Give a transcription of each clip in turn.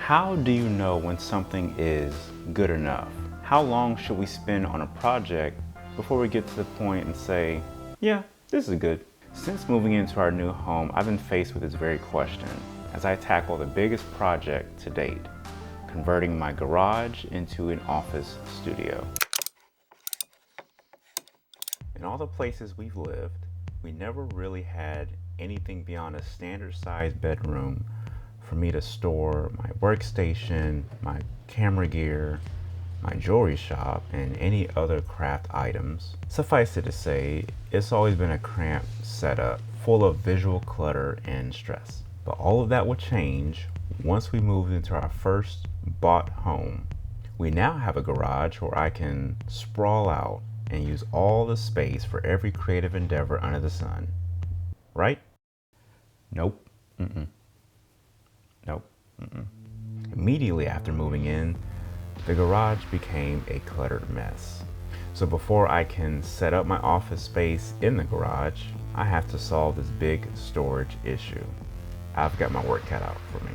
How do you know when something is good enough? How long should we spend on a project before we get to the point and say, yeah, this is good? Since moving into our new home, I've been faced with this very question as I tackle the biggest project to date, converting my garage into an office studio. In all the places we've lived, we never really had anything beyond a standard sized bedroom for me to store my workstation, my camera gear, my jewelry shop, and any other craft items. Suffice it to say, it's always been a cramped setup full of visual clutter and stress. But all of that will change once we moved into our first bought home. We now have a garage where I can sprawl out and use all the space for every creative endeavor under the sun. Right? Nope. Nope. Immediately after moving in, the garage became a cluttered mess. So before I can set up my office space in the garage, I have to solve this big storage issue. I've got my work cut out for me.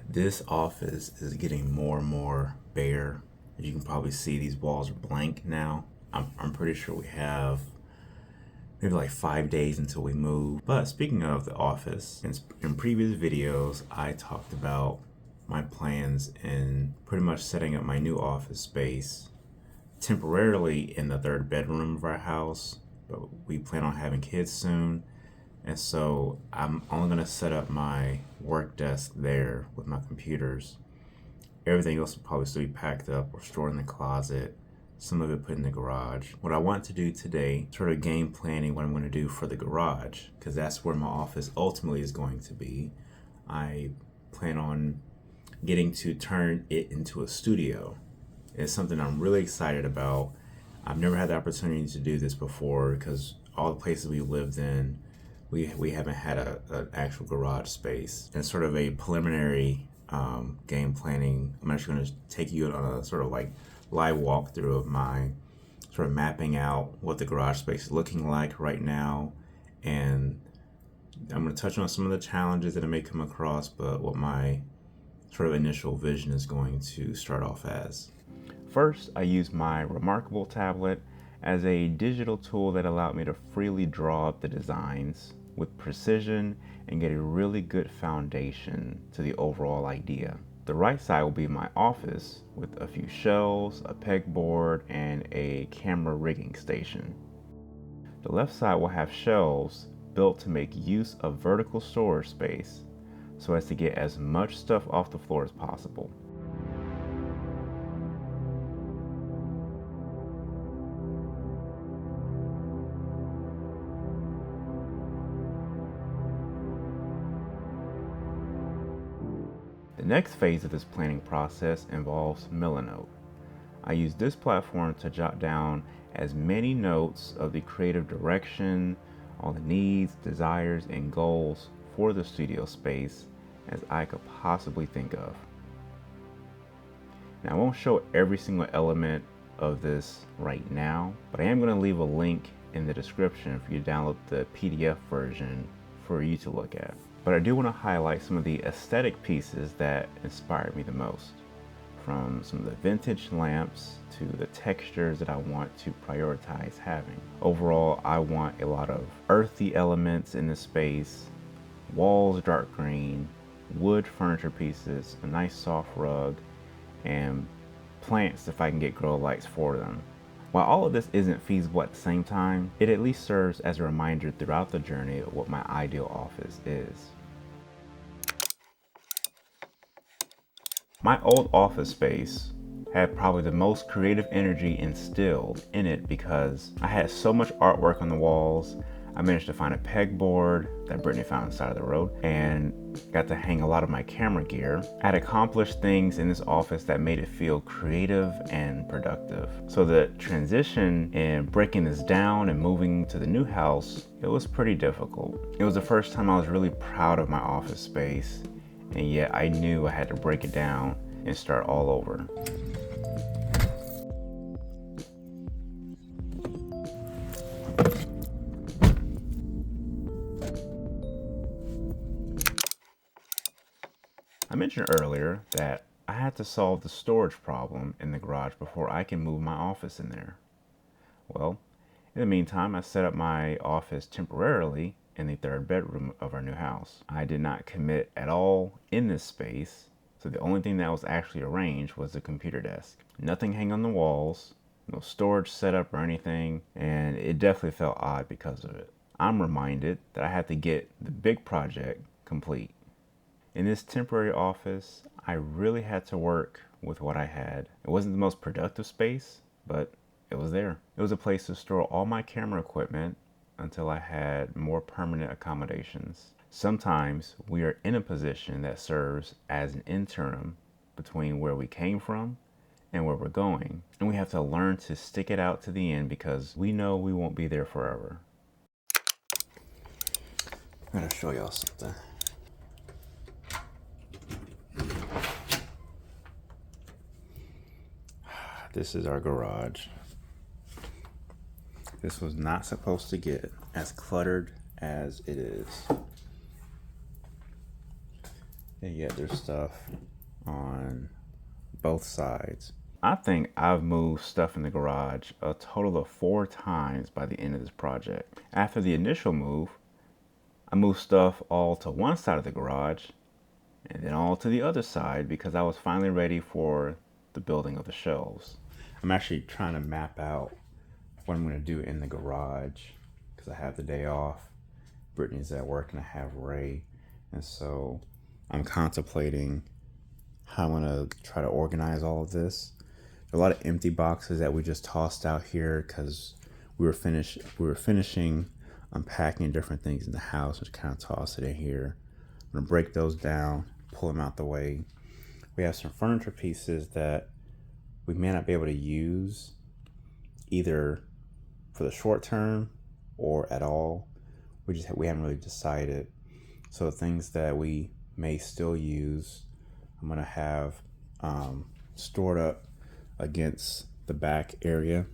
This office is getting more and more bare. As you can probably see, these walls are blank now. I'm pretty sure we have maybe like 5 days until we move. But speaking of the office, in previous videos, I talked about my plans in pretty much setting up my new office space temporarily in the third bedroom of our house, but we plan on having kids soon. And so I'm only gonna set up my work desk there with my computers. Everything else will probably still be packed up or stored in the closet, some of it put in the garage. What I want to do today, sort of game planning what I'm gonna do for the garage, because that's where my office ultimately is going to be. I plan on getting to turn it into a studio. It's something I'm really excited about. I've never had the opportunity to do this before because all the places we lived in, we haven't had an actual garage space. And sort of a preliminary game planning, I'm actually going to take you on a sort of like live walkthrough of mine, sort of mapping out what the garage space is looking like right now. And I'm going to touch on some of the challenges that I may come across, but what my sort of initial vision is going to start off as. First, I used my Remarkable tablet as a digital tool that allowed me to freely draw up the designs with precision and get a really good foundation to the overall idea. The right side will be my office with a few shelves, a pegboard, and a camera rigging station. The left side will have shelves built to make use of vertical storage space so as to get as much stuff off the floor as possible. The next phase of this planning process involves Milanote. I use this platform to jot down as many notes of the creative direction, all the needs, desires, and goals for the studio space as I could possibly think of. Now, I won't show every single element of this right now, but I am going to leave a link in the description for you to download the PDF version for you to look at. But I do want to highlight some of the aesthetic pieces that inspired me the most, from some of the vintage lamps to the textures that I want to prioritize having. Overall, I want a lot of earthy elements in the space, walls dark green, wood furniture pieces, a nice soft rug, and plants if I can get grow lights for them. While all of this isn't feasible at the same time, it at least serves as a reminder throughout the journey of what my ideal office is. My old office space had probably the most creative energy instilled in it because I had so much artwork on the walls. I managed to find a pegboard that Brittany found on the side of the road and got to hang a lot of my camera gear. I had accomplished things in this office that made it feel creative and productive. So the transition in breaking this down and moving to the new house, it was pretty difficult. It was the first time I was really proud of my office space, and yet I knew I had to break it down and start all over. I mentioned earlier that I had to solve the storage problem in the garage before I can move my office in there. Well, in the meantime, I set up my office temporarily in the third bedroom of our new house. I did not commit at all in this space, so the only thing that was actually arranged was the computer desk. Nothing hanging on the walls, no storage setup or anything, and it definitely felt odd because of it. I'm reminded that I had to get the big project complete. In this temporary office, I really had to work with what I had. It wasn't the most productive space, but it was there. It was a place to store all my camera equipment until I had more permanent accommodations. Sometimes we are in a position that serves as an interim between where we came from and where we're going. And we have to learn to stick it out to the end because we know we won't be there forever. I'm gonna show y'all something. This is our garage. This was not supposed to get as cluttered as it is. And yet there's stuff on both sides. I think I've moved stuff in the garage a total of 4 times by the end of this project. After the initial move, I moved stuff all to one side of the garage and then all to the other side because I was finally ready for the building of the shelves. I'm actually trying to map out what I'm going to do in the garage because I have the day off. Brittany's at work and I have Ray. And so I'm contemplating how I'm going to try to organize all of this. There are a lot of empty boxes that we just tossed out here because we were finishing unpacking different things in the house. Just kind of toss it in here. I'm going to break those down, pull them out the way. We have some furniture pieces that we may not be able to use either for the short term or at all. We haven't really decided. So things that we may still use, I'm gonna have stored up against the back area.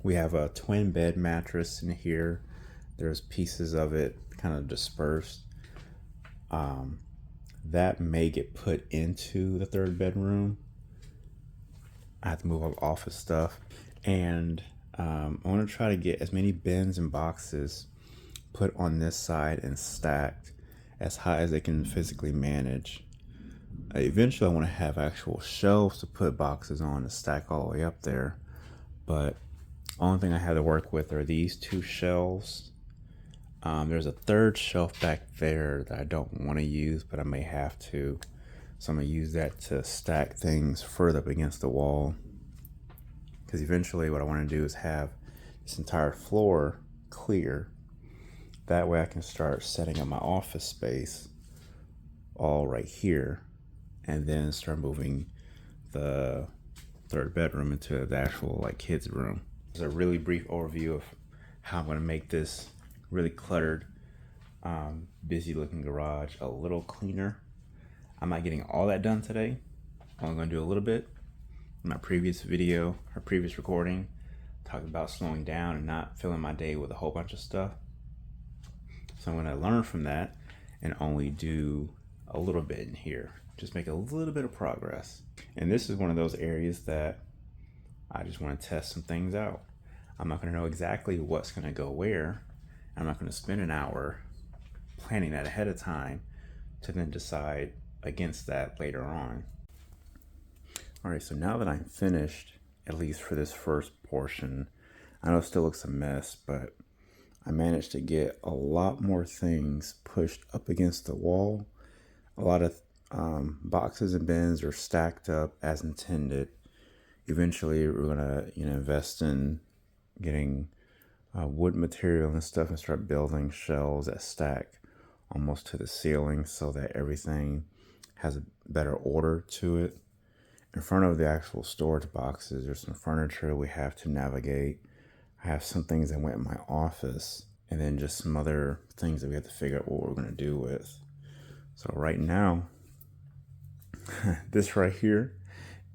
We have a twin bed mattress in here. There's pieces of it kind of dispersed. That may get put into the third bedroom. I have to move up office stuff, and I want to try to get as many bins and boxes put on this side and stacked as high as they can physically manage. Eventually I want to have actual shelves to put boxes on and stack all the way up there, but only thing I have to work with are these 2 shelves. There's a third shelf back there that I don't want to use, but I may have to. So I'm going to use that to stack things further up against the wall. Because eventually what I want to do is have this entire floor clear. That way I can start setting up my office space all right here. And then start moving the third bedroom into the actual kids room. There's a really brief overview of how I'm going to make this really cluttered, busy looking garage a little cleaner. I'm not getting all that done today. I'm going to do a little bit. In my previous video, or previous recording, talking about slowing down and not filling my day with a whole bunch of stuff. So I'm going to learn from that and only do a little bit in here. Just make a little bit of progress. And this is one of those areas that I just want to test some things out. I'm not going to know exactly what's going to go where. I'm not going to spend an hour planning that ahead of time to then decide against that later on. All right, so now that I'm finished, at least for this first portion, I know it still looks a mess, but I managed to get a lot more things pushed up against the wall. A lot of boxes and bins are stacked up as intended. Eventually, we're gonna invest in getting wood material and stuff and start building shelves that stack almost to the ceiling so that everything has a better order to it. In front of the actual storage boxes, there's some furniture we have to navigate. I have some things that went in my office, and then just some other things that we have to figure out what we're going to do with. So right now, this right here,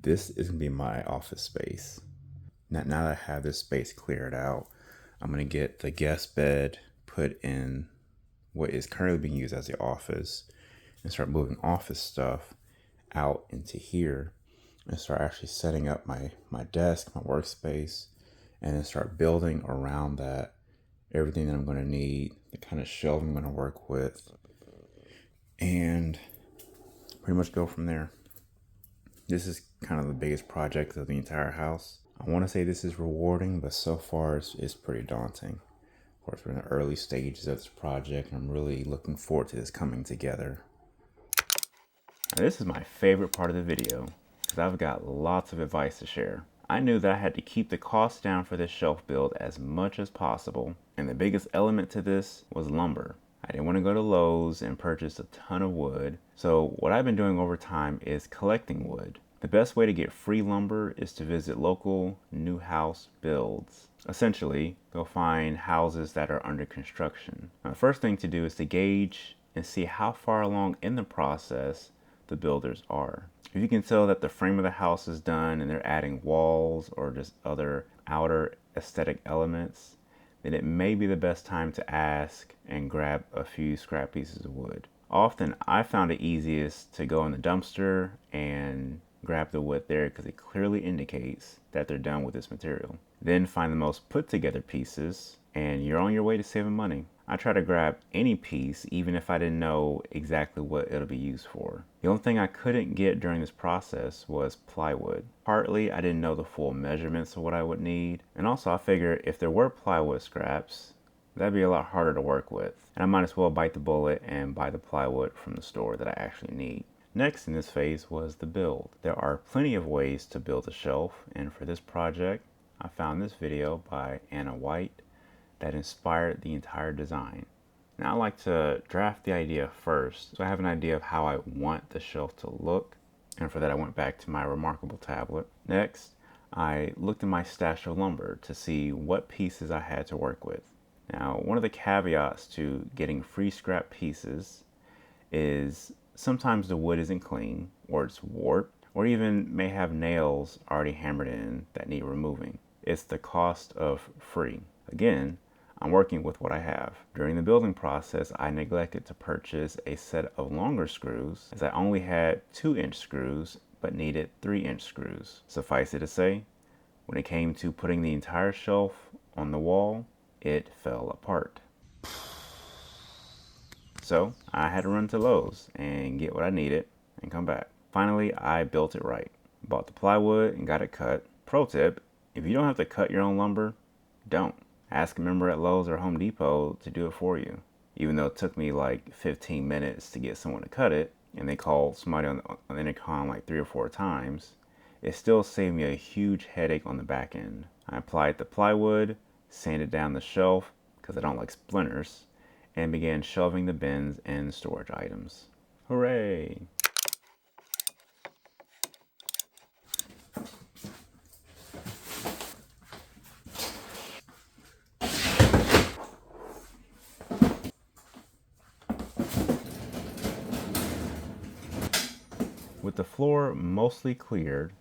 this is going to be my office space. Now that I have this space cleared out, I'm going to get the guest bed put in what is currently being used as the office. and start moving office stuff out into here and start actually setting up my desk, my workspace, and then start building around that everything that I'm going to need, the kind of shelf I'm going to work with, and pretty much go from there. This is kind of the biggest project of the entire house. I want to say this is rewarding, but so far it's pretty daunting. Of course, we're in the early stages of this project, and I'm really looking forward to this coming together. Now, this is my favorite part of the video because I've got lots of advice to share. I knew that I had to keep the cost down for this shelf build as much as possible, and the biggest element to this was lumber. I didn't want to go to Lowe's and purchase a ton of wood, so what I've been doing over time is collecting wood. The best way to get free lumber is to visit local new house builds. Essentially, go find houses that are under construction. Now, the first thing to do is to gauge and see how far along in the process the builders are. If you can tell that the frame of the house is done and they're adding walls or just other outer aesthetic elements, then it may be the best time to ask and grab a few scrap pieces of wood. Often I found it easiest to go in the dumpster and grab the wood there because it clearly indicates that they're done with this material. Then find the most put together pieces and you're on your way to saving money. I try to grab any piece even if I didn't know exactly what it'll be used for. The only thing I couldn't get during this process was plywood. Partly I didn't know the full measurements of what I would need, and also I figured if there were plywood scraps, that'd be a lot harder to work with, and I might as well bite the bullet and buy the plywood from the store that I actually need. Next in this phase was the build. There are plenty of ways to build a shelf, and for this project I found this video by Anna White that inspired the entire design. Now I like to draft the idea first, so I have an idea of how I want the shelf to look, and for that I went back to my Remarkable tablet. Next, I looked in my stash of lumber to see what pieces I had to work with. Now, one of the caveats to getting free scrap pieces is sometimes the wood isn't clean, or it's warped, or even may have nails already hammered in that need removing. It's the cost of free. Again, I'm working with what I have. During the building process, I neglected to purchase a set of longer screws as I only had 2-inch screws but needed 3-inch screws. Suffice it to say, when it came to putting the entire shelf on the wall, it fell apart. So I had to run to Lowe's and get what I needed and come back. Finally, I built it right. Bought the plywood and got it cut. Pro tip, if you don't have to cut your own lumber, don't. Ask a member at Lowe's or Home Depot to do it for you. Even though it took me like 15 minutes to get someone to cut it, and they called somebody on the intercom like 3 or 4 times, it still saved me a huge headache on the back end. I applied the plywood, sanded down the shelf, because I don't like splinters, and began shelving the bins and storage items. Hooray! With the floor mostly cleared,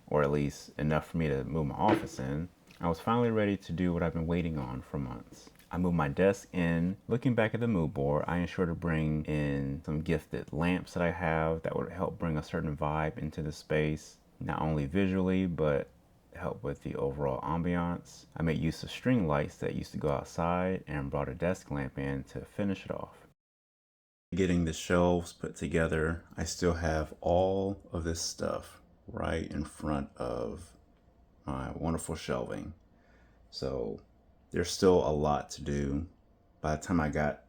or at least enough for me to move my office in, I was finally ready to do what I've been waiting on for months. I moved my desk in. Looking back at the mood board, I ensured to bring in some gifted lamps that I have that would help bring a certain vibe into the space, not only visually, but help with the overall ambiance. I made use of string lights that used to go outside and brought a desk lamp in to finish it off. Getting the shelves put together, I still have all of this stuff right in front of my wonderful shelving. So there's still a lot to do. By the time I got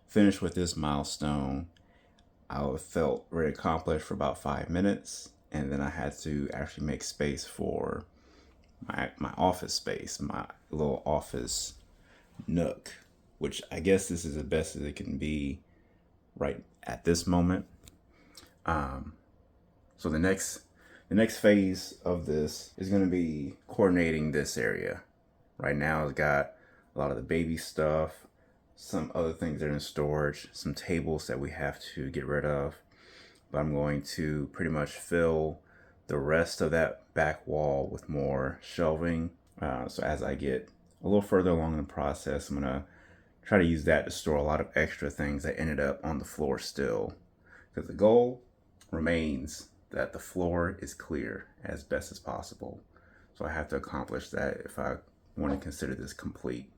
finished with this milestone, I felt very accomplished for about 5 minutes, and then I had to actually make space for my office space, my little office nook, which I guess this is the best as it can be right at this moment. So the next phase of this is going to be coordinating this area. Right now it's got a lot of the baby stuff, some other things that are in storage, some tables that we have to get rid of, but I'm going to pretty much fill the rest of that back wall with more shelving. So as I get a little further along in the process, I'm going to try to use that to store a lot of extra things that ended up on the floor still. because the goal remains that the floor is clear as best as possible. So I have to accomplish that if I want to consider this complete.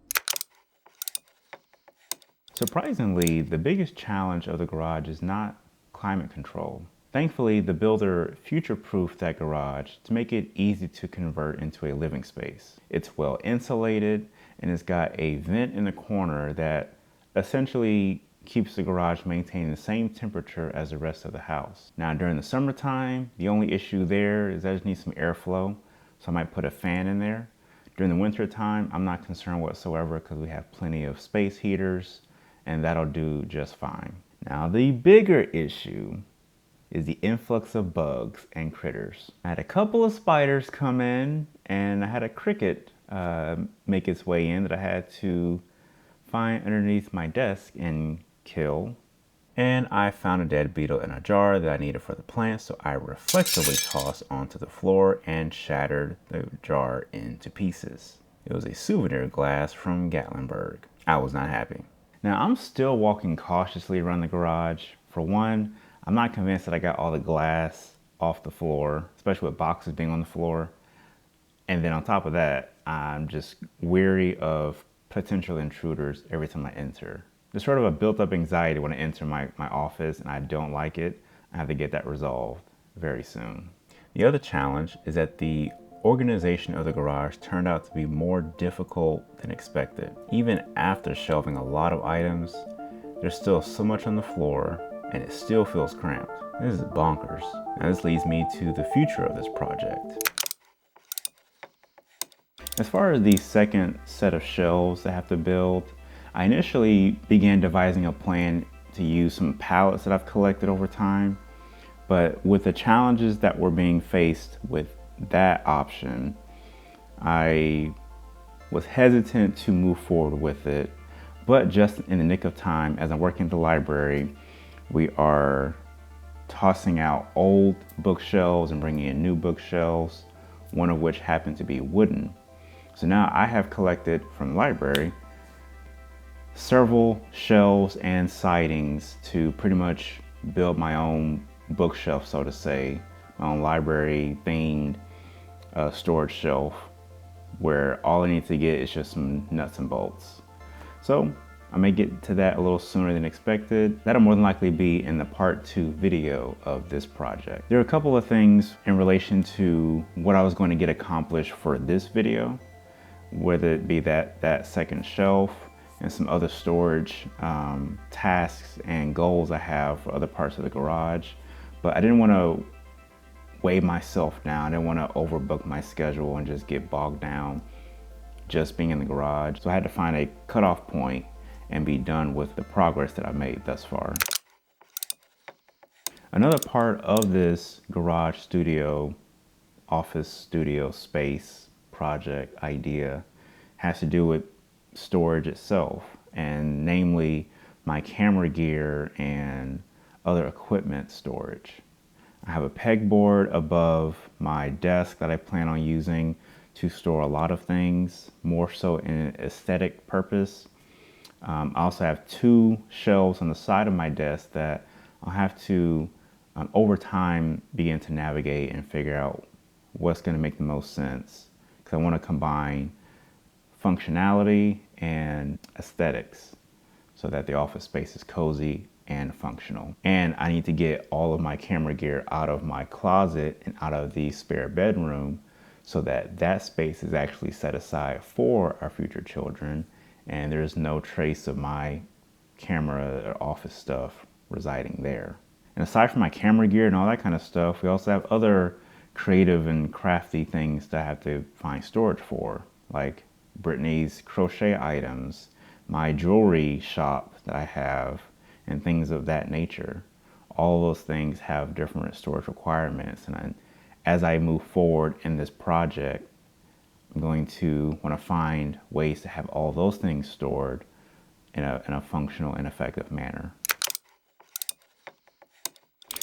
Surprisingly, the biggest challenge of the garage is not climate control. Thankfully, the builder future-proofed that garage to make it easy to convert into a living space. It's well insulated and it's got a vent in the corner that essentially keeps the garage maintaining the same temperature as the rest of the house. Now during the summertime, the only issue there is I just need some airflow, so I might put a fan in there. During the winter time, I'm not concerned whatsoever because we have plenty of space heaters and that'll do just fine. Now the bigger issue is the influx of bugs and critters. I had a couple of spiders come in and I had a cricket make its way in that I had to find underneath my desk and kill. And I found a dead beetle in a jar that I needed for the plant, so I reflexively tossed onto the floor and shattered the jar into pieces. It was a souvenir glass from Gatlinburg. I was not happy. Now I'm still walking cautiously around the garage. For one, I'm not convinced that I got all the glass off the floor, especially with boxes being on the floor. And then on top of that, I'm just weary of potential intruders every time I enter. There's sort of a built-up anxiety when I enter my office and I don't like it. I have to get that resolved very soon. The other challenge is that the organization of the garage turned out to be more difficult than expected. Even after shelving a lot of items, there's still so much on the floor and it still feels cramped. This is bonkers. Now this leads me to the future of this project. As far as the second set of shelves I have to build, I initially began devising a plan to use some pallets that I've collected over time, but with the challenges that were being faced with that option, I was hesitant to move forward with it. But just in the nick of time, as I'm working at the library, we are tossing out old bookshelves and bringing in new bookshelves, one of which happened to be wooden. So now I have collected from the library several shelves and sidings to pretty much build my own bookshelf, so to say, my own library themed storage shelf where all I need to get is just some nuts and bolts. So I may get to that a little sooner than expected. That'll more than likely be in the part 2 video of this project. There are a couple of things in relation to what I was going to get accomplished for this video, whether it be that second shelf and some other storage tasks and goals I have for other parts of the garage. But I didn't want to weigh myself down. I didn't want to overbook my schedule and just get bogged down just being in the garage. So I had to find a cutoff point and be done with the progress that I've made thus far. Another part of this garage studio, office studio space project idea has to do with storage itself, and namely my camera gear and other equipment storage. I have a pegboard above my desk that I plan on using to store a lot of things, more so in an aesthetic purpose. I also have 2 shelves on the side of my desk that I'll have to, over time, begin to navigate and figure out what's going to make the most sense, because I want to combine functionality and aesthetics so that the office space is cozy and functional. And I need to get all of my camera gear out of my closet and out of the spare bedroom so that that space is actually set aside for our future children and there's no trace of my camera or office stuff residing there. And aside from my camera gear and all that kind of stuff, we also have other creative and crafty things that I have to find storage for, like Brittany's crochet items, my jewelry shop that I have, and things of that nature. All those things have different storage requirements, and as I move forward in this project, I'm going to want to find ways to have all those things stored in a functional and effective manner.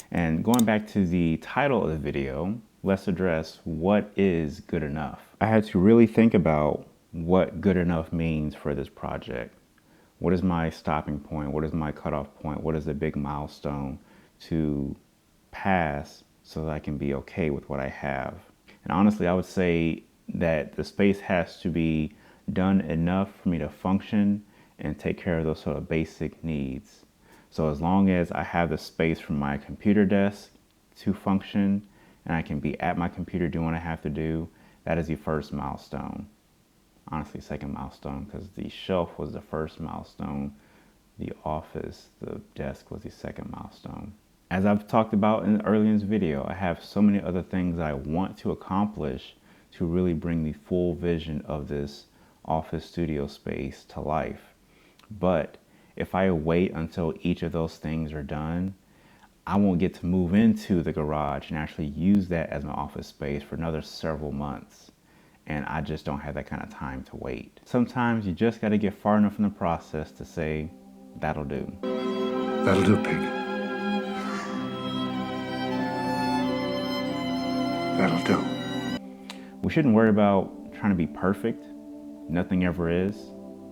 And going back to the title of the video, let's address what is good enough. I had to really think about what good enough means for this project. What is my stopping point? What is my cutoff point? What is the big milestone to pass so that I can be okay with what I have. And honestly, I would say that the space has to be done enough for me to function and take care of those sort of basic needs. So as long as I have the space for my computer desk to function and I can be at my computer doing what I have to do, that is the first milestone. Honestly, second milestone, because the shelf was the first milestone. The office, the desk, was the second milestone. As I've talked about earlier in this video, I have so many other things that I want to accomplish to really bring the full vision of this office studio space to life. But if I wait until each of those things are done, I won't get to move into the garage and actually use that as my office space for another several months. And I just don't have that kind of time to wait. Sometimes you just got to get far enough in the process to say, that'll do. That'll do, pig. That'll do. We shouldn't worry about trying to be perfect. Nothing ever is.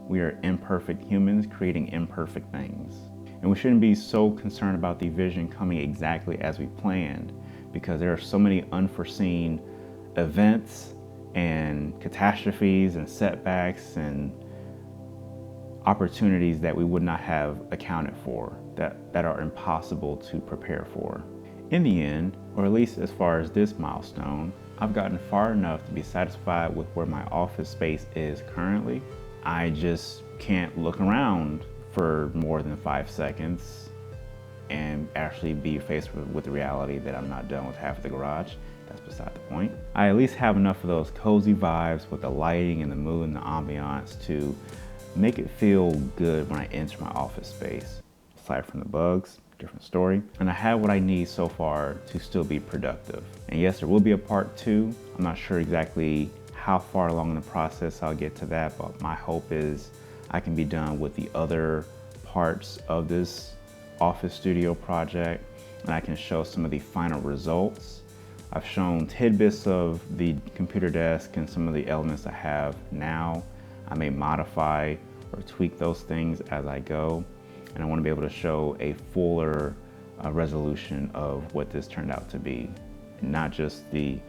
We are imperfect humans creating imperfect things. And we shouldn't be so concerned about the vision coming exactly as we planned, because there are so many unforeseen events and catastrophes and setbacks and opportunities that we would not have accounted for, that are impossible to prepare for. In the end, or at least as far as this milestone, I've gotten far enough to be satisfied with where my office space is currently. I just can't look around for more than 5 seconds and actually be faced with the reality that I'm not done with half of the garage. That's beside the point. I at least have enough of those cozy vibes with the lighting and the mood and the ambiance to make it feel good when I enter my office space. Aside from the bugs, different story. And I have what I need so far to still be productive. And yes, there will be a part 2. I'm not sure exactly how far along in the process I'll get to that, but my hope is I can be done with the other parts of this office studio project and I can show some of the final results. I've shown tidbits of the computer desk and some of the elements I have now. I may modify or tweak those things as I go, and I want to be able to show a fuller resolution of what this turned out to be. Not just the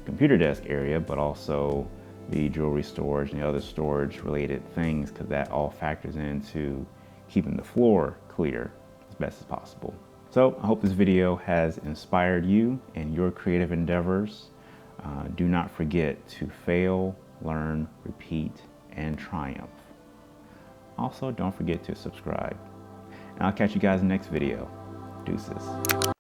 computer desk area, but also the jewelry storage and the other storage related things, because that all factors into keeping the floor clear as best as possible. So I hope this video has inspired you in your creative endeavors. Do not forget to fail, learn, repeat, and triumph. Also, don't forget to subscribe. And I'll catch you guys in the next video. Deuces.